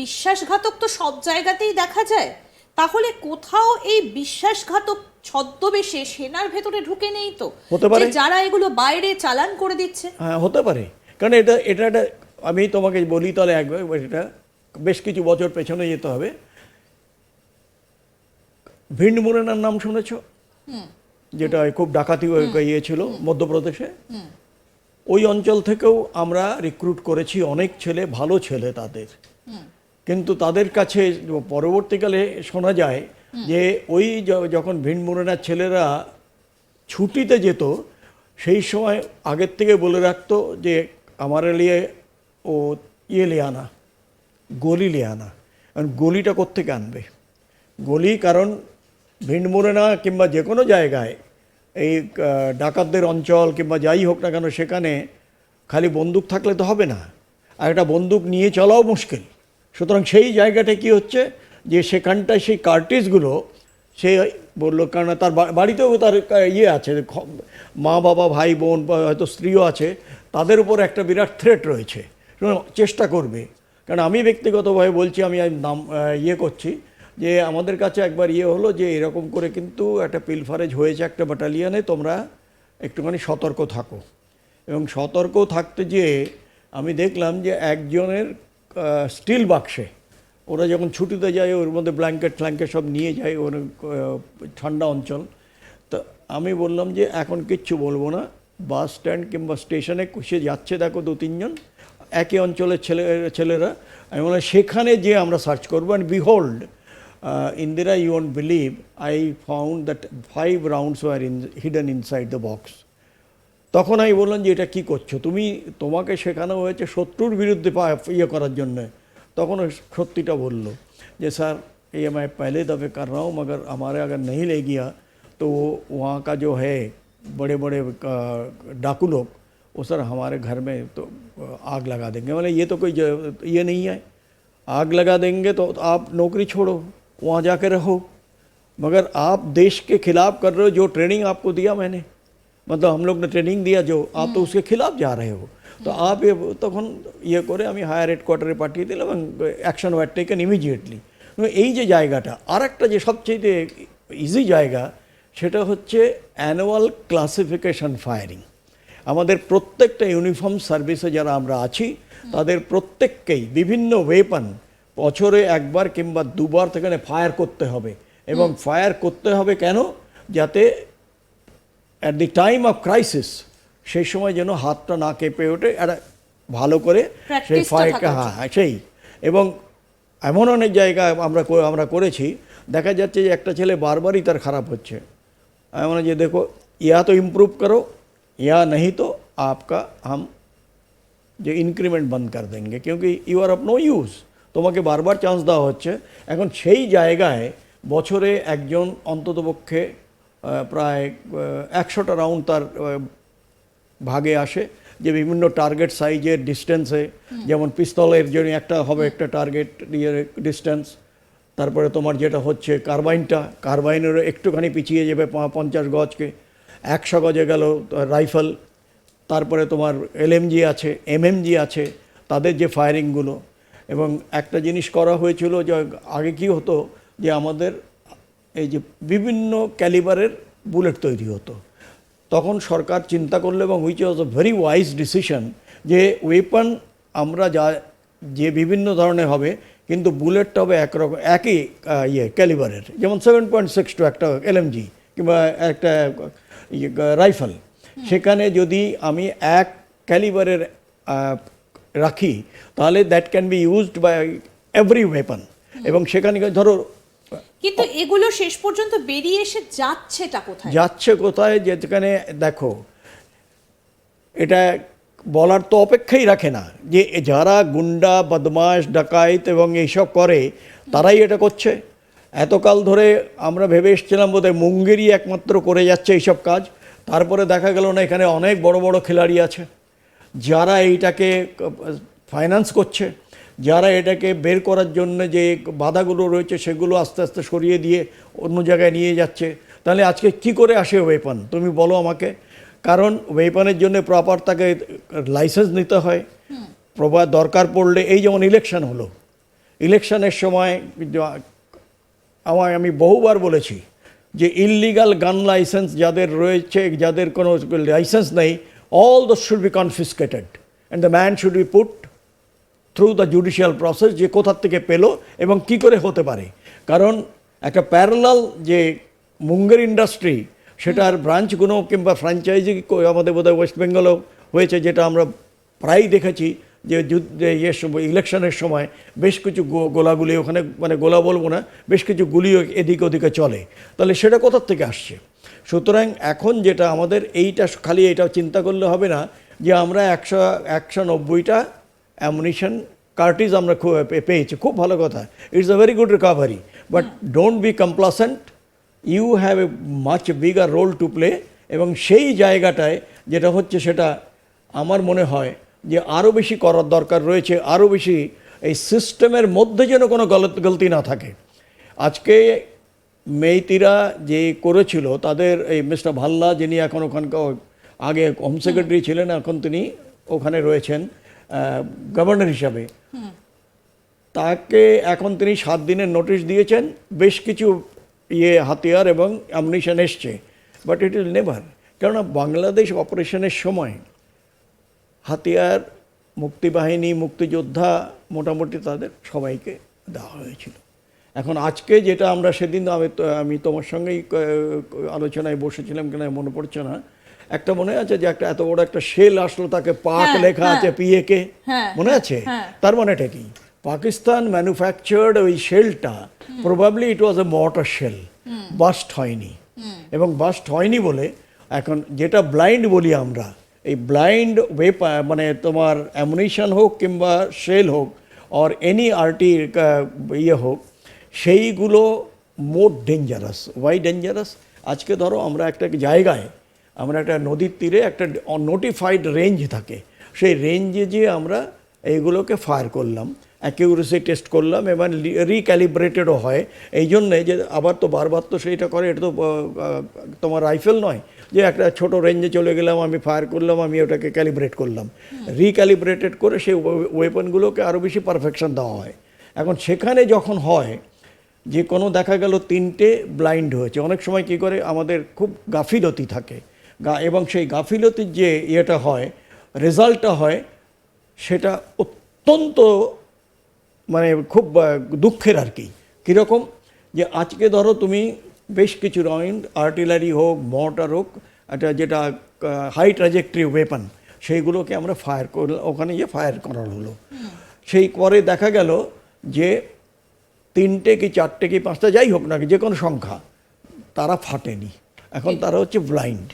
বিশ্বাসঘাতক তো সব জায়গাতেই দেখা যায়, তাহলে কোথাও এই বিশ্বাসঘাতক ছদ্মবেশে সেনার ভেতরে ঢুকে নেই তো, হতে পারে। যে যারা এগুলো বাইরে চালান করে দিচ্ছে? হ্যাঁ, হতে পারে। কারণ এটা এটা একটা, আমি তোমাকে বলি তাহলে একবার, এটা বেশ কিছু বছর পেছনে যেতে হবে। ভিন্ড মুরেনার নাম শুনেছ? যেটা খুব ডাকাতি ইয়ে ছিল মধ্যপ্রদেশে। ওই অঞ্চল থেকেও আমরা রিক্রুট করেছি অনেক ছেলে, ভালো ছেলে তাদের। কিন্তু তাদের কাছে পরবর্তীকালে শোনা যায় যে ওই যখন ভিন্ড মুরেনার ছেলেরা ছুটিতে যেত, সেই সময় আগের থেকে বলে রাখতো যে আমারে লিয়ে ও ইয়ে ले आना, গলি ले आना। কারণ গলিটা কোত্থেকে আনবে? গলি, কারণ ভিন্ড মুরেনা কিংবা যে কোনো জায়গায় এই ডাকাতদের অঞ্চল কিংবা যাই হোক না কেন, সেখানে খালি বন্দুক থাকলে তো হবে না, আর একটা বন্দুক নিয়ে চলাও মুশকিল। সুতরাং সেই জায়গাটা কি হচ্ছে যে সেখানটায় সেই কার্টিজগুলো সে বললো, কারণ তার বাড়িতেও তার ইয়ে আছে, মা বাবা ভাই বোন হয়তো স্ত্রীও আছে, তাদের উপর একটা বিরাট থ্রেট রয়েছে, চেষ্টা করবে। কারণ আমি ব্যক্তিগতভাবে বলছি, আমি নাম ইয়ে করছি যে আমাদের কাছে একবার ইয়ে হলো যে এরকম করে কিন্তু একটা পিলফারেজ হয়েছে একটা ব্যাটালিয়নে, তোমরা একটুখানি সতর্ক থাকো। এবং সতর্ক থাকতে যেয়ে আমি দেখলাম যে একজনের স্টিল বাক্সে, ওরা যখন ছুটিতে যায় ওর মধ্যে ব্ল্যাঙ্কেট ফ্ল্যাঙ্কেট সব নিয়ে যায়, ওর ঠান্ডা অঞ্চল। তো আমি বললাম যে এখন কিচ্ছু বলবো না, বাস স্ট্যান্ড কিংবা স্টেশনে সে যাচ্ছে দেখো 2-3 জন একই অঞ্চলের ছেলেরা, আমি বললাম সেখানে যে আমরা সার্চ করবো। And behold, Indira, you won't believe, I found that 5 rounds were hidden inside the box. তখন আমি বললাম যে এটা কী করছো তুমি, তোমাকে শেখানো হয়েছে শত্রুর বিরুদ্ধে ইয়ে করার জন্যে। তখন সত্যিটা বললো যে স্যার ये मैं पहले दफ़े कर रहा हूँ, मगर हमारे अगर नहीं ले गया तो वहाँ का जो है बड़े बड़े डाकू लोग, वो सर हमारे घर में तो आग लगा देंगे। मतलब ये तो कोई ये नहीं है, आग लगा देंगे तो आप नौकरी छोड़ो, वहाँ जाके रहो, मगर आप देश के खिलाफ कर रहे हो। जो ट्रेनिंग आपको दिया मैंने, मतलब हम लोग ने ट्रेनिंग दिया जो, आप तो उसके खिलाफ जा रहे हो। তো আপ তখন ইয়ে করে আমি হায়ার হেডকোয়ার্টারে পাঠিয়ে দিলাম এবং অ্যাকশন ওয়ার টেকেন ইমিডিয়েটলি। এই যে জায়গাটা, আর একটা যে সবচেয়ে ইজি জায়গা, সেটা হচ্ছে অ্যানুয়াল ক্লাসিফিকেশন ফায়ারিং। আমাদের প্রত্যেকটা ইউনিফর্ম সার্ভিসে যারা আমরা আছি, তাদের প্রত্যেককেই বিভিন্ন ওয়েপন বছরে একবার কিংবা দুবার সেখানে ফায়ার করতে হবে। এবং ফায়ার করতে হবে কেন? যাতে at the time of crisis সেই সময় যেন হাতটা না কেঁপে ওঠে, একটা ভালো করে সেই ফায়ারটা, হ্যাঁ সেই। এবং এমন অনেক জায়গায় আমরা করেছি, দেখা যাচ্ছে যে একটা ছেলে বারবারই তার খারাপ হচ্ছে। এমন যে দেখো, ইয়া তো ইমপ্রুভ করো, ইয়া नहीं तो आपका हम যে ইনক্রিমেন্ট বন্ধ করে দেंगे, क्योंकि you are of no use. তোমাকে বারবার চান্স দেওয়া হচ্ছে। এখন সেই জায়গায় বছরে একজন অন্ততপক্ষে প্রায় 100টা রাউন্ড তার ভাগে আসে, যে বিভিন্ন টার্গেট সাইজের ডিস্টেন্সে, যেমন পিস্তলের জন্য একটা হবে একটা টার্গেট ডিস্টেন্স, তারপরে তোমার যেটা হচ্ছে কার্বাইনেরও একটুখানি পিছিয়ে যাবে 50 গজকে, 100 গজে গেল রাইফেল, তারপরে তোমার এলএমজি আছে, এমএমজি আছে, তাদের যে ফায়ারিংগুলো। এবং একটা জিনিস করা হয়েছিল যে আগে কি হতো যে আমাদের এই যে বিভিন্ন ক্যালিবারের বুলেট তৈরি হতো, তখন সরকার চিন্তা করলো, এবং which was a very wise decision, যে ওয়েপন আমরা যে বিভিন্ন ধরনের হবে, কিন্তু বুলেটটা হবে একরকম, একই ক্যালিবারের। যেমন 7.62 একটা এলএমজি কিংবা একটা রাইফেল, সেখানে যদি আমি এক ক্যালিবারের রাখি, তাহলে that can be used by every weapon. এবং সেখানে ধরো, কিন্তু এগুলো শেষ পর্যন্ত বেরিয়ে এসে যাচ্ছেটা কোথায়? যাচ্ছে কোথায়, যেখানে দেখো, এটা বলার তো অপেক্ষাই রাখে না যে যারা গুন্ডা বদমাশ ডাকাইত এবং এইসব করে, তারাই এটা করছে। এতকাল ধরে আমরা ভেবে এসেছিলাম বোধহয় মুঙ্গেরই একমাত্র করে যাচ্ছে এইসব কাজ। তারপরে দেখা গেল না, এখানে অনেক বড় বড় খেলাড়ি আছে যারা এইটাকে ফাইন্যান্স করছে, যারা এটাকে বের করার জন্য যে বাধাগুলো রয়েছে সেগুলো আস্তে আস্তে সরিয়ে দিয়ে অন্য জায়গায় নিয়ে যাচ্ছে। তাহলে আজকে কি করে আসে ওয়েপন তুমি বলো আমাকে? কারণ ওয়েপনের জন্য প্রপার তাকে লাইসেন্স নিতে হয়, প্রপার দরকার পড়লে, এই যেমন ইলেকশন হলো, ইলেকশনের সময় আমি বহুবার বলেছি যে ইললিগাল গান লাইসেন্স যাদের রয়েছে, যাদের কোনো লাইসেন্স নেই, all those should be কনফিসকেটেড and the man should be put through the judicial process, যে কোথার থেকে পেলো এবং কি করে হতে পারে। কারণ একটা প্যারালাল যে মুঙ্গের ইন্ডাস্ট্রি, সেটার ব্রাঞ্চগুলো কিংবা ফ্র্যাঞ্চাইজি আমাদের বোধহয় ওয়েস্ট বেঙ্গলও হয়েছে, যেটা আমরা প্রায়ই দেখেছি যে ইলেকশনের সময় বেশ কিছু গোলাগুলি ওখানে, মানে গোলা বলবো না, বেশ কিছু গুলিও এদিক ওদিকে চলে। তাহলে সেটা কোথার থেকে আসছে? সুতরাং এখন যেটা আমাদের এইটা খালি এটা চিন্তা করলে হবে না যে আমরা 190টা অ্যামুনিশন কার্টিজ আমরা পেয়েছি, খুব ভালো কথা, it's a very good recovery, but don't be complacent, you have a much bigger role to play. এবং সেই জায়গাটায় যেটা হচ্ছে সেটা আমার মনে হয় যে আরও বেশি করার দরকার রয়েছে, আরও বেশি এই সিস্টেমের মধ্যে যেন কোনো গলতি না থাকে। আজকে মেইতিরা যে করেছিল তাদের এই মিস্টার ভাল্লা, যিনি এখন ওখানকার আগে হোম সেক্রেটারি ছিলেন, এখন তিনি ওখানে রয়েছেন গভর্নর হিসাবে, তাকে এখন তিনি 7 দিনের নোটিশ দিয়েছেন। বেশ কিছু হাতিয়ার এবং অ্যামুনিশন এসছে, বাট ইট ইজ নেভার, কেননা বাংলাদেশ অপারেশনের সময় হাতিয়ার মুক্তিবাহিনী, মুক্তিযোদ্ধা মোটামুটি তাদের সবাইকে দেওয়া হয়েছিল। এখন আজকে যেটা আমরা সেদিন আমি তোমার সঙ্গেই আলোচনায় বসেছিলাম কিনা মনে পড়ছে না, একটা মনে আছে যে একটা এত বড় একটা শেল আসলো, তাকে পাক লেখা আছে, পিএকে, মনে আছে? তার মানে এটা কি? পাকিস্তান ম্যানুফ্যাকচার্ড ওই শেলটা, probably it was a mortar shell, burst হয়নি। এবং বাস্ট হয়নি বলে এখন যেটা ব্লাইন্ড বলি আমরা, এই ব্লাইন্ড মানে তোমার অ্যামুনিশন হোক কিংবা শেল হোক অর এনি আর্টির হোক, সেইগুলো মোর ডেঞ্জারাস। Y dangerous? আজকে ধরো আমরা একটা জায়গায়, আমরা একটা নদীর তীরে একটা নোটিফাইড রেঞ্জ থাকে, সেই রেঞ্জে যে আমরা এইগুলোকে ফায়ার করলাম, অ্যাকিউরেসি টেস্ট করলাম এবং রিক্যালিব্রেটেডও হয়। এই জন্যে যে আবার তো বারবার তো সেইটা করে, এটা তো তোমার রাইফেল নয় যে একটা ছোট রেঞ্জে চলে গেলাম, আমি ফায়ার করলাম, আমি ওটাকে ক্যালিব্রেট করলাম, রিক্যালিব্রেটেড করে সেই ওয়েপনগুলোকে আরও বেশি পারফেকশন দেওয়া হয়। এখন সেখানে যখন হয় যে কোনো দেখা গেল 3টে ব্লাইন্ড হয়েছে, অনেক সময় কী করে আমাদের খুব গাফিলতি থাকে, এবং সেই গাফিলতির যে ইয়েটা হয়, রেজাল্টটা হয়, সেটা অত্যন্ত মানে খুব দুঃখের আর কি। কীরকম? যে আজকে ধরো তুমি বেশ কিছু রাউন্ড আর্টিলারি হোক, মর্টার হোক, একটা যেটা হাই ট্র্যাজেক্টরি ওয়েপন, সেইগুলোকে আমরা ফায়ার করলাম, ওখানে গিয়ে ফায়ার করানো হলো। সেই পরে দেখা গেল যে 3টে কি 4টে কি 5টা যাই হোক না, যে কোনো সংখ্যা, তারা ফাটেনি। এখন তারা হচ্ছে ব্লাইন্ড।